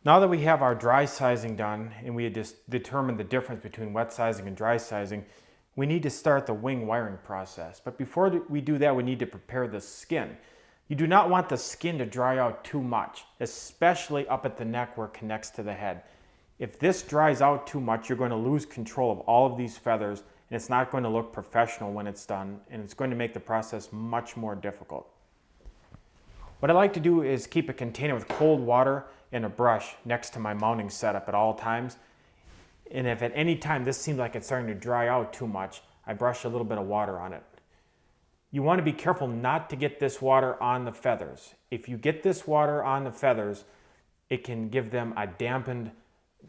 Now that we have our dry sizing done and we had just determined the difference between wet sizing and dry sizing, we need to start the wing wiring process. But before we do that, we need to prepare the skin. You do not want the skin to dry out too much, especially up at the neck where it connects to the head. If this dries out too much, you're going to lose control of all of these feathers, and it's not going to look professional when it's done, and it's going to make the process much more difficult. What I like to do is keep a container with cold water and a brush next to my mounting setup at all times. And if at any time this seems like it's starting to dry out too much, I brush a little bit of water on it. You want to be careful not to get this water on the feathers. If you get this water on the feathers, it can give them a dampened,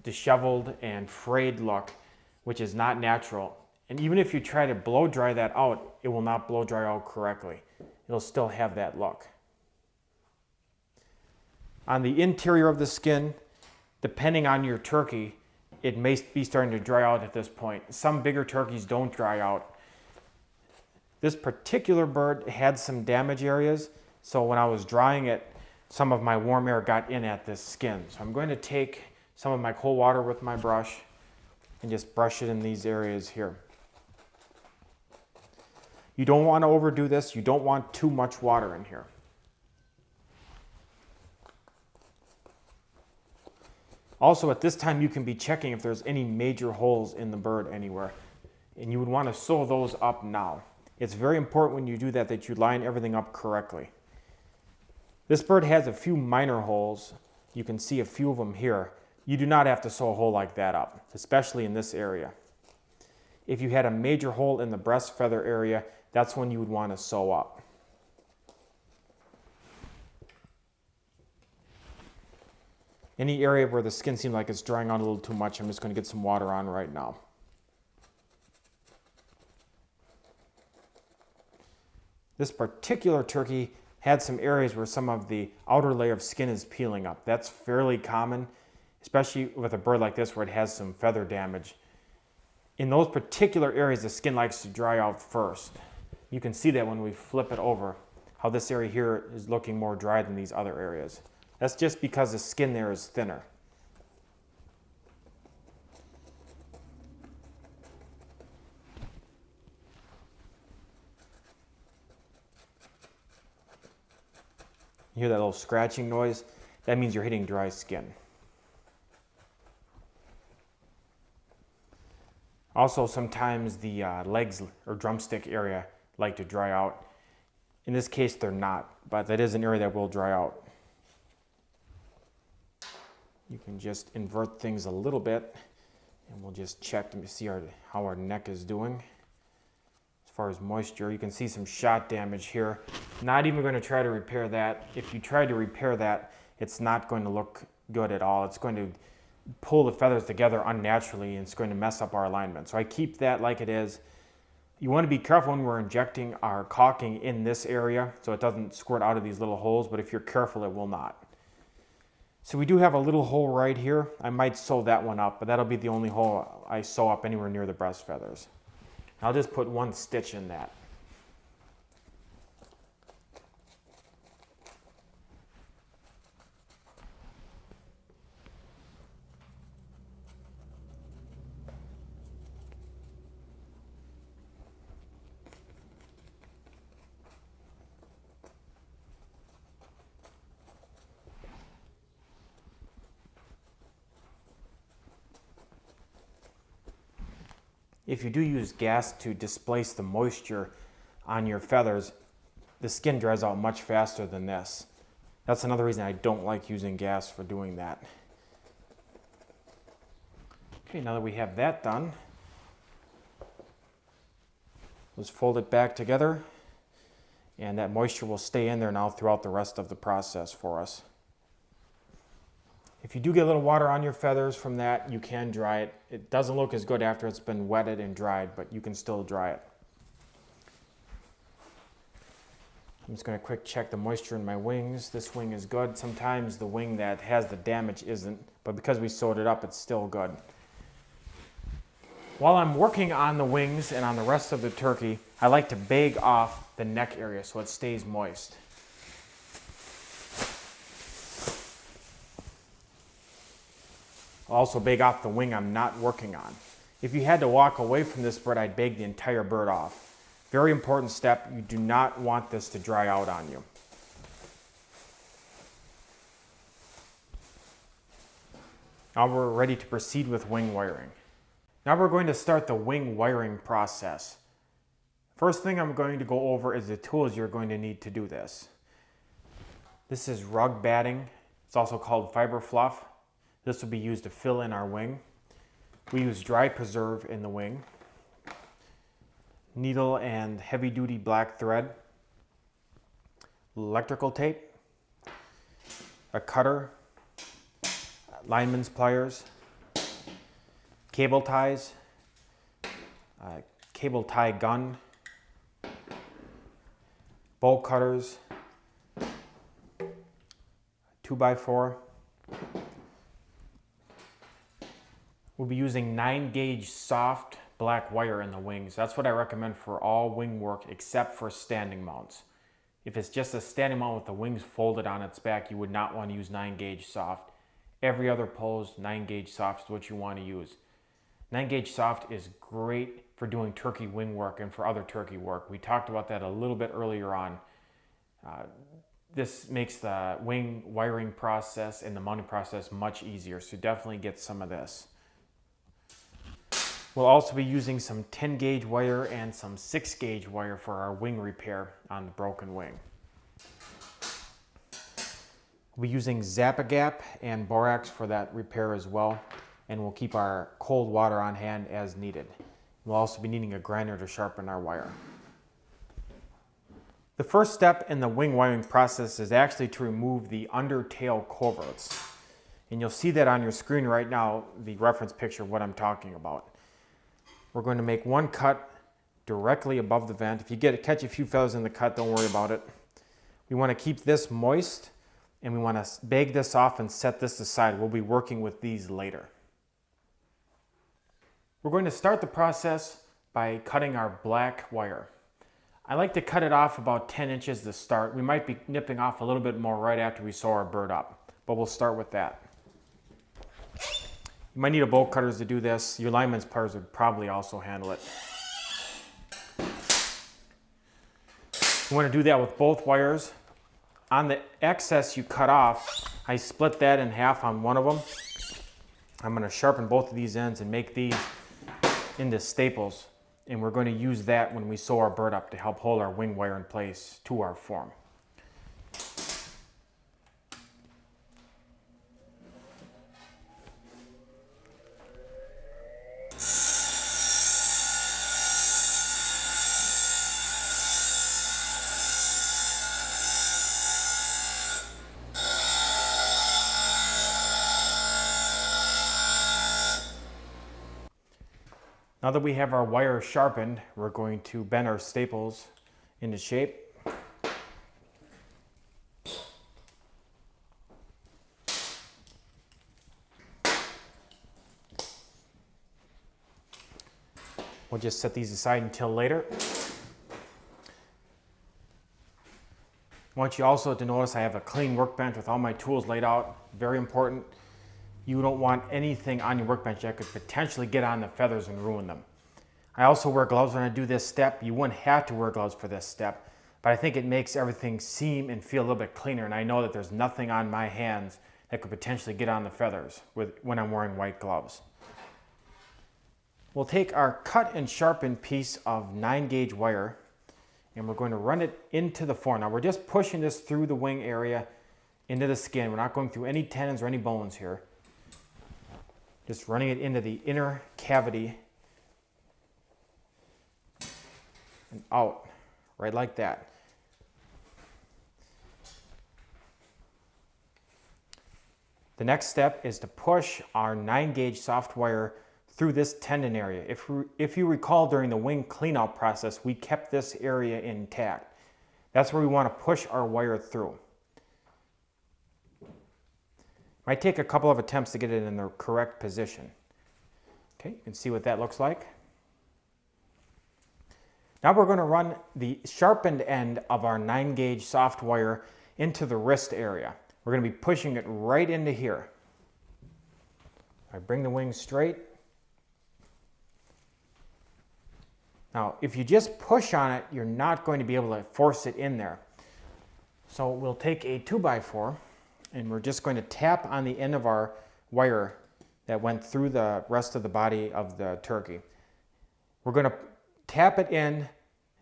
disheveled, and frayed look, which is not natural. And even if you try to blow dry that out, it will not blow dry out correctly. It'll still have that look. On the interior of the skin, depending on your turkey, it may be starting to dry out at this point. Some bigger turkeys don't dry out. This particular bird had some damage areas, so when I was drying it, some of my warm air got in at this skin. So I'm going to take some of my cold water with my brush and just brush it in these areas here. You don't want to overdo this. You don't want too much water in here. Also, at this time, you can be checking if there's any major holes in the bird anywhere, and you would want to sew those up now. It's very important when you do that that you line everything up correctly. This bird has a few minor holes. You can see a few of them here. You do not have to sew a hole like that up, especially in this area. If you had a major hole in the breast feather area, that's when you would want to sew up. Any area where the skin seems like it's drying out a little too much, I'm just going to get some water on right now. This particular turkey had some areas where some of the outer layer of skin is peeling up. That's fairly common, especially with a bird like this where it has some feather damage. In those particular areas, the skin likes to dry out first. You can see that when we flip it over, how this area here is looking more dry than these other areas. That's just because the skin there is thinner. You hear that little scratching noise? That means you're hitting dry skin. Also, sometimes the legs or drumstick area like to dry out. In this case, they're not, but that is an area that will dry out. You can just invert things a little bit, and we'll just check to see how our neck is doing. As far as moisture, you can see some shot damage here. Not even going to try to repair that. If you try to repair that, it's not going to look good at all. It's going to pull the feathers together unnaturally, and it's going to mess up our alignment. So I keep that like it is. You want to be careful when we're injecting our caulking in this area so it doesn't squirt out of these little holes, but if you're careful, it will not. So we do have a little hole right here. I might sew that one up, but that'll be the only hole I sew up anywhere near the breast feathers. I'll just put one stitch in that. If you do use gas to displace the moisture on your feathers, the skin dries out much faster than this. That's another reason I don't like using gas for doing that. Okay, now that we have that done, let's fold it back together, and that moisture will stay in there now throughout the rest of the process for us. If you do get a little water on your feathers from that, you can dry it. It doesn't look as good after it's been wetted and dried, but you can still dry it. I'm just going to quick check the moisture in my wings. This wing is good. Sometimes the wing that has the damage isn't, but because we sewed it up, it's still good. While I'm working on the wings and on the rest of the turkey, I like to bag off the neck area so it stays moist. I'll also bag off the wing I'm not working on. If you had to walk away from this bird, I'd bag the entire bird off. Very important step. You do not want this to dry out on you. Now we're ready to proceed with wing wiring. Now we're going to start the wing wiring process. First thing I'm going to go over is the tools you're going to need to do this. This is rug batting. It's also called fiber fluff. This will be used to fill in our wing. We use dry preserve in the wing. Needle and heavy duty black thread. Electrical tape. A cutter. Lineman's pliers. Cable ties. Cable tie gun. Bolt cutters. 2x4. We'll be using 9-gauge soft black wire in the wings. That's what I recommend for all wing work except for standing mounts. If it's just a standing mount with the wings folded on its back, you would not want to use 9-gauge soft. Every other pose, 9-gauge soft is what you want to use. 9-gauge soft is great for doing turkey wing work and for other turkey work. We talked about that a little bit earlier on. This makes the wing wiring process and the mounting process much easier, so definitely get some of this. We'll also be using some 10-gauge wire and some 6-gauge wire for our wing repair on the broken wing. We'll be using Zap-A-Gap and borax for that repair as well, and we'll keep our cold water on hand as needed. We'll also be needing a grinder to sharpen our wire. The first step in the wing wiring process is actually to remove the undertail coverts. And you'll see that on your screen right now, the reference picture of what I'm talking about. We're going to make one cut directly above the vent. If you catch a few feathers in the cut, don't worry about it. We want to keep this moist, and we want to bag this off and set this aside. We'll be working with these later. We're going to start the process by cutting our black wire. I like to cut it off about 10 inches to start. We might be nipping off a little bit more right after we sew our bird up, but we'll start with that. You might need a bolt cutter to do this. Your lineman's pliers would probably also handle it. You want to do that with both wires. On the excess you cut off, I split that in half on one of them. I'm going to sharpen both of these ends and make these into staples. And we're going to use that when we sew our bird up to help hold our wing wire in place to our form. Now that we have our wire sharpened, we're going to bend our staples into shape. We'll just set these aside until later. I want you also to notice I have a clean workbench with all my tools laid out. Very important. You don't want anything on your workbench that could potentially get on the feathers and ruin them. I also wear gloves when I do this step. You wouldn't have to wear gloves for this step, but I think it makes everything seem and feel a little bit cleaner, and I know that there's nothing on my hands that could potentially get on the feathers when I'm wearing white gloves. We'll take our cut and sharpened piece of 9-gauge wire, and we're going to run it into the form. Now we're just pushing this through the wing area into the skin. We're not going through any tendons or any bones here. Just running it into the inner cavity and out, right like that. The next step is to push our 9-gauge soft wire through this tendon area. If you recall, during the wing cleanout process, we kept this area intact. That's where we want to push our wire through. Might take a couple of attempts to get it in the correct position. Okay, you can see what that looks like. Now we're going to run the sharpened end of our 9-gauge soft wire into the wrist area. We're going to be pushing it right into here. I bring the wing straight. Now, if you just push on it, you're not going to be able to force it in there. So we'll take a 2x4 and we're just going to tap on the end of our wire that went through the rest of the body of the turkey. We're going to tap it in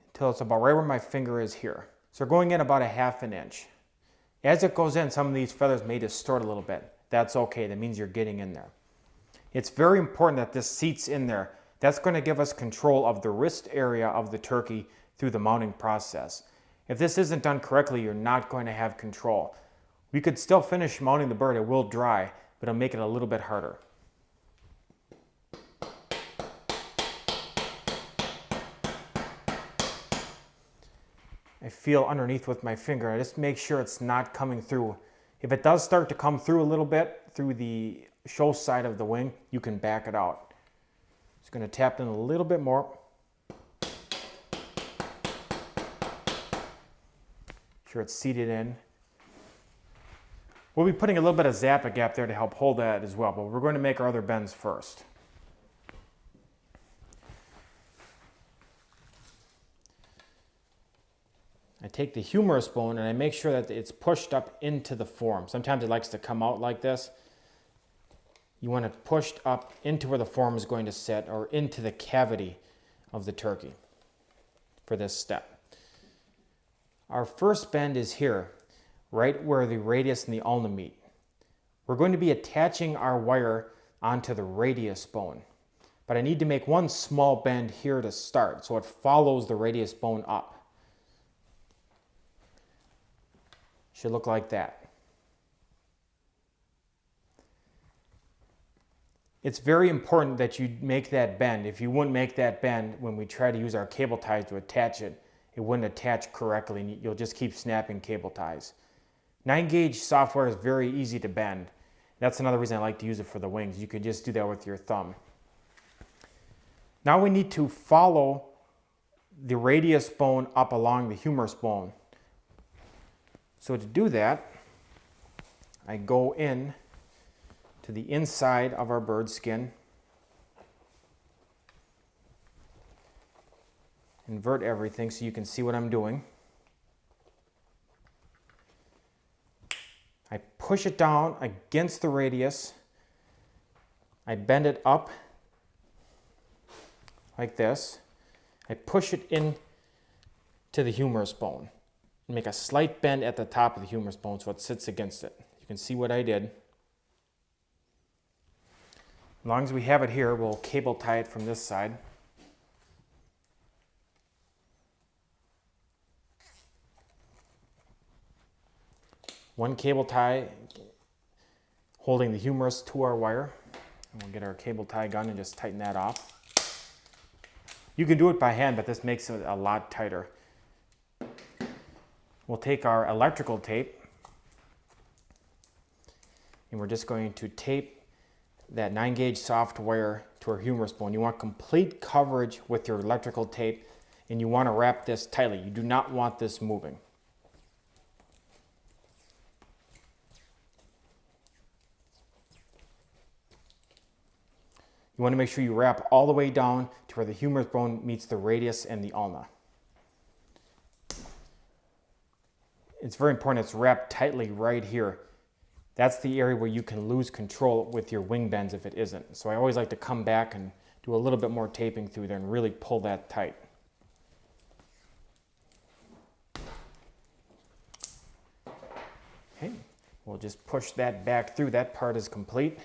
until it's about right where my finger is here. So we're going in about 1/2 inch. As it goes in, some of these feathers may distort a little bit. That's okay, that means you're getting in there. It's very important that this seats in there. That's going to give us control of the wrist area of the turkey through the mounting process. If this isn't done correctly, you're not going to have control. We could still finish mounting the bird, it will dry, but it'll make it a little bit harder. I feel underneath with my finger. I just make sure it's not coming through. If it does start to come through a little bit through the show side of the wing, you can back it out. Just going to tap in a little bit more. Sure it's seated in. We'll be putting a little bit of Zappa gap there to help hold that as well, but we're going to make our other bends first. I take the humerus bone and I make sure that it's pushed up into the form. Sometimes it likes to come out like this. You want it pushed up into where the form is going to sit or into the cavity of the turkey for this step. Our first bend is here, right where the radius and the ulna meet. We're going to be attaching our wire onto the radius bone, but I need to make one small bend here to start so it follows the radius bone up. Should look like that. It's very important that you make that bend. If you wouldn't make that bend when we try to use our cable ties to attach it, it wouldn't attach correctly and you'll just keep snapping cable ties. 9-gauge software is very easy to bend. That's another reason I like to use it for the wings. You can just do that with your thumb. Now we need to follow the radius bone up along the humerus bone. So to do that, I go in to the inside of our bird skin, invert everything so you can see what I'm doing. I push it down against the radius. I bend it up like this. I push it in to the humerus bone. Make a slight bend at the top of the humerus bone so it sits against it. You can see what I did. As long as we have it here, we'll cable tie it from this side. One cable tie holding the humerus to our wire. And we'll get our cable tie gun and just tighten that off. You can do it by hand, but this makes it a lot tighter. We'll take our electrical tape and we're just going to tape that 9-gauge soft wire to our humerus bone. You want complete coverage with your electrical tape and you want to wrap this tightly. You do not want this moving. You want to make sure you wrap all the way down to where the humerus bone meets the radius and the ulna. It's very important it's wrapped tightly right here. That's the area where you can lose control with your wing bends if it isn't. So I always like to come back and do a little bit more taping through there and really pull that tight. Okay, we'll just push that back through. That part is complete.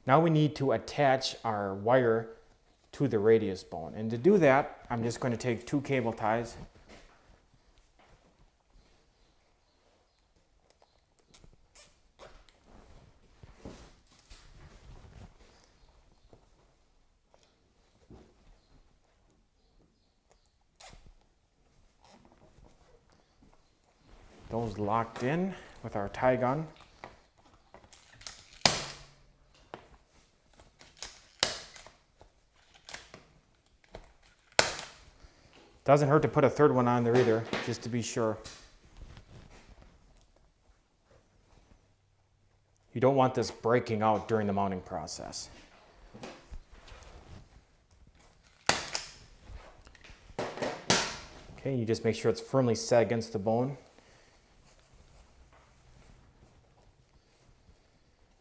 Now we need to attach our wire to the radius bone. And to do that, I'm just going to take 2 cable ties. Those locked in with our tie gun. Doesn't hurt to put a third one on there either, just to be sure. You don't want this breaking out during the mounting process. Okay, you just make sure it's firmly set against the bone.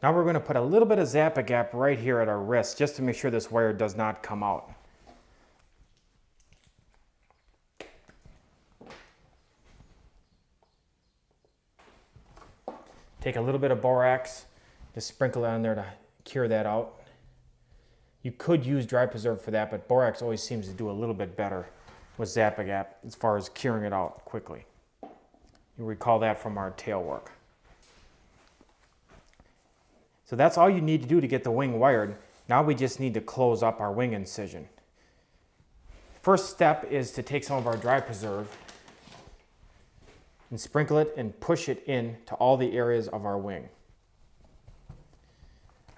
Now we're going to put a little bit of Zap-A-Gap right here at our wrist just to make sure this wire does not come out. Take a little bit of borax, just sprinkle it on there to cure that out. You could use dry preserve for that, but borax always seems to do a little bit better with Zap-A-Gap as far as curing it out quickly. You recall that from our tail work. So that's all you need to do to get the wing wired. Now we just need to close up our wing incision. First step is to take some of our dry preserve and sprinkle it and push it in to all the areas of our wing.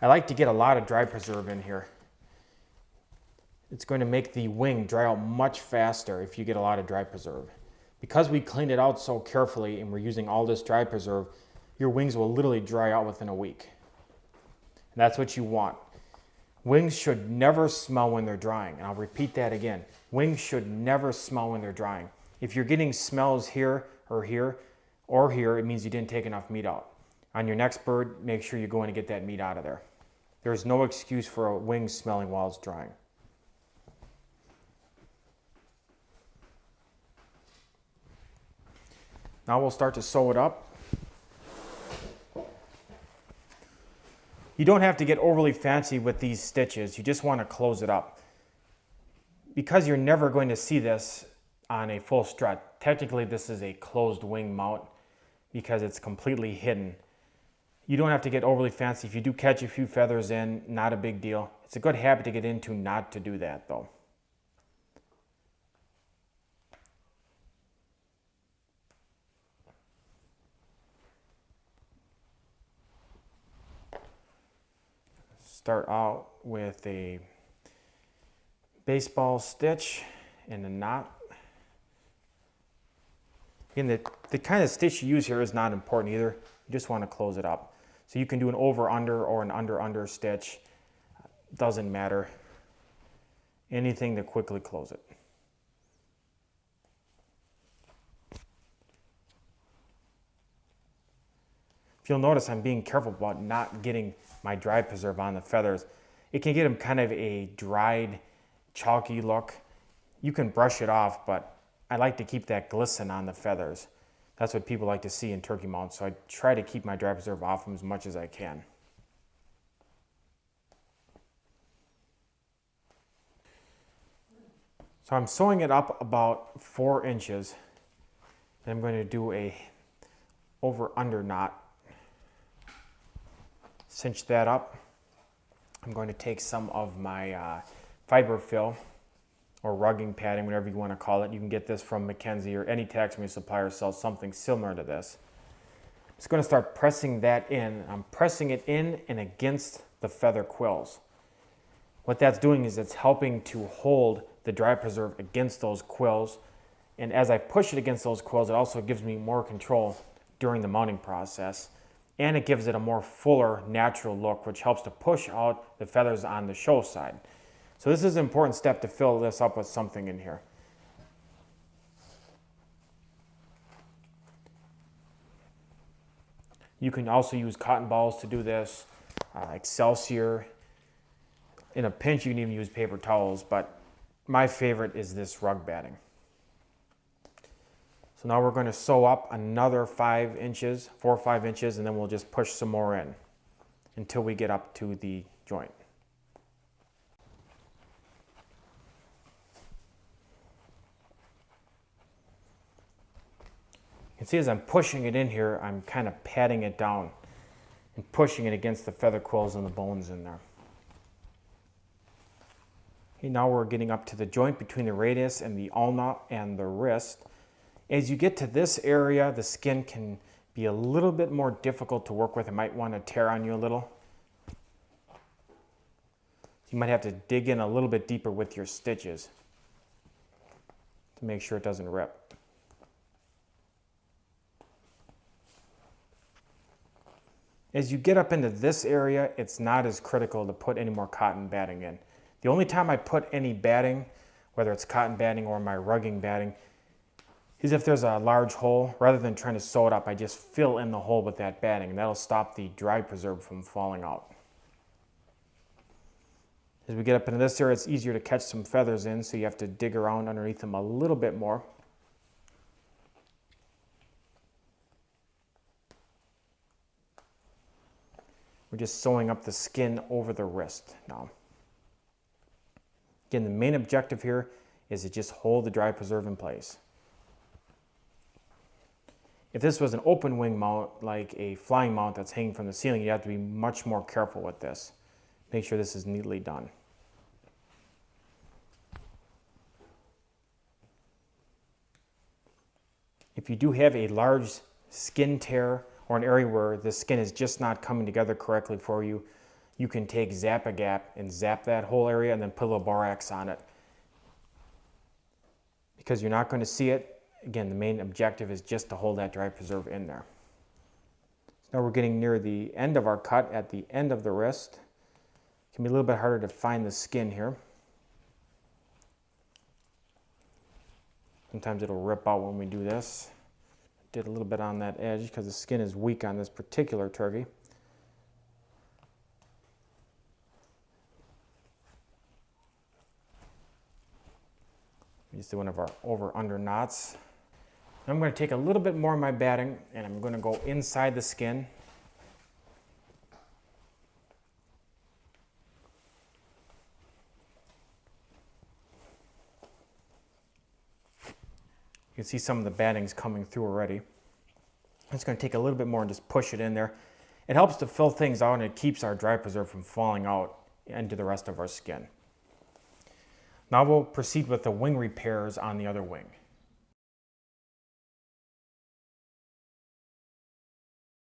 I like to get a lot of dry preserve in here. It's going to make the wing dry out much faster if you get a lot of dry preserve. Because we cleaned it out so carefully and we're using all this dry preserve, your wings will literally dry out within a week. And that's what you want. Wings should never smell when they're drying. And I'll repeat that again. Wings should never smell when they're drying. If you're getting smells here or here or here, it means you didn't take enough meat out. On your next bird, make sure you go in and get that meat out of there. There's no excuse for a wing smelling while it's drying. Now we'll start to sew it up. You don't have to get overly fancy with these stitches. You just want to close it up. Because you're never going to see this on a full strut, technically this is a closed wing mount because it's completely hidden. You don't have to get overly fancy. If you do catch a few feathers in, not a big deal. It's a good habit to get into not to do that though. Start out with a baseball stitch and a knot. Again, the kind of stitch you use here is not important either. You just want to close it up. So you can do an over-under or an under-under stitch. Doesn't matter. Anything to quickly close it. If you'll notice, I'm being careful about not getting my dry preserve on the feathers. It can get them kind of a dried, chalky look. You can brush it off, but I like to keep that glisten on the feathers. That's what people like to see in turkey mounts, so I try to keep my dry preserve off them as much as I can. So I'm sewing it up about 4 inches. Then I'm going to do a over-under knot. Cinch that up. I'm going to take some of my fiber fill or rugging padding, whatever you want to call it. You can get this from Mackenzie or any taxidermy supplier sells something similar to this. I'm just going to start pressing that in. I'm pressing it in and against the feather quills. What that's doing is it's helping to hold the dry preserve against those quills. And as I push it against those quills, it also gives me more control during the mounting process. And it gives it a more fuller, natural look, which helps to push out the feathers on the show side. So this is an important step to fill this up with something in here. You can also use cotton balls to do this, Excelsior. In a pinch, you can even use paper towels, but my favorite is this rug batting. So now we're going to sew up another 4 or 5 inches, and then we'll just push some more in until we get up to the joint. You can see as I'm pushing it in here, I'm kind of patting it down and pushing it against the feather quills and the bones in there. Okay, now we're getting up to the joint between the radius and the ulna and the wrist. As you get to this area, the skin can be a little bit more difficult to work with. It might want to tear on you a little. You might have to dig in a little bit deeper with your stitches to make sure it doesn't rip. As you get up into this area, it's not as critical to put any more cotton batting in. The only time I put any batting, whether it's cotton batting or my rugging batting, is if there's a large hole. Rather than trying to sew it up, I just fill in the hole with that batting, and that'll stop the dry preserve from falling out. As we get up into this area, it's easier to catch some feathers in, so you have to dig around underneath them a little bit more. We're just sewing up the skin over the wrist now. Again, the main objective here is to just hold the dry preserve in place. If this was an open wing mount, like a flying mount that's hanging from the ceiling, you have to be much more careful with this. Make sure this is neatly done. If you do have a large skin tear or an area where the skin is just not coming together correctly for you, you can take Zap-A-Gap and zap that whole area and then put a little borax on it. Because you're not going to see it, again, the main objective is just to hold that dry preserve in there. So now we're getting near the end of our cut at the end of the wrist. It can be a little bit harder to find the skin here. Sometimes it'll rip out when we do this. Did a little bit on that edge because the skin is weak on this particular turkey. Just do one of our over-under knots. Now I'm going to take a little bit more of my batting and I'm going to go inside the skin. You can see some of the batting's coming through already. I'm just going to take a little bit more and just push it in there. It helps to fill things out and it keeps our dry preserve from falling out into the rest of our skin. Now we'll proceed with the wing repairs on the other wing.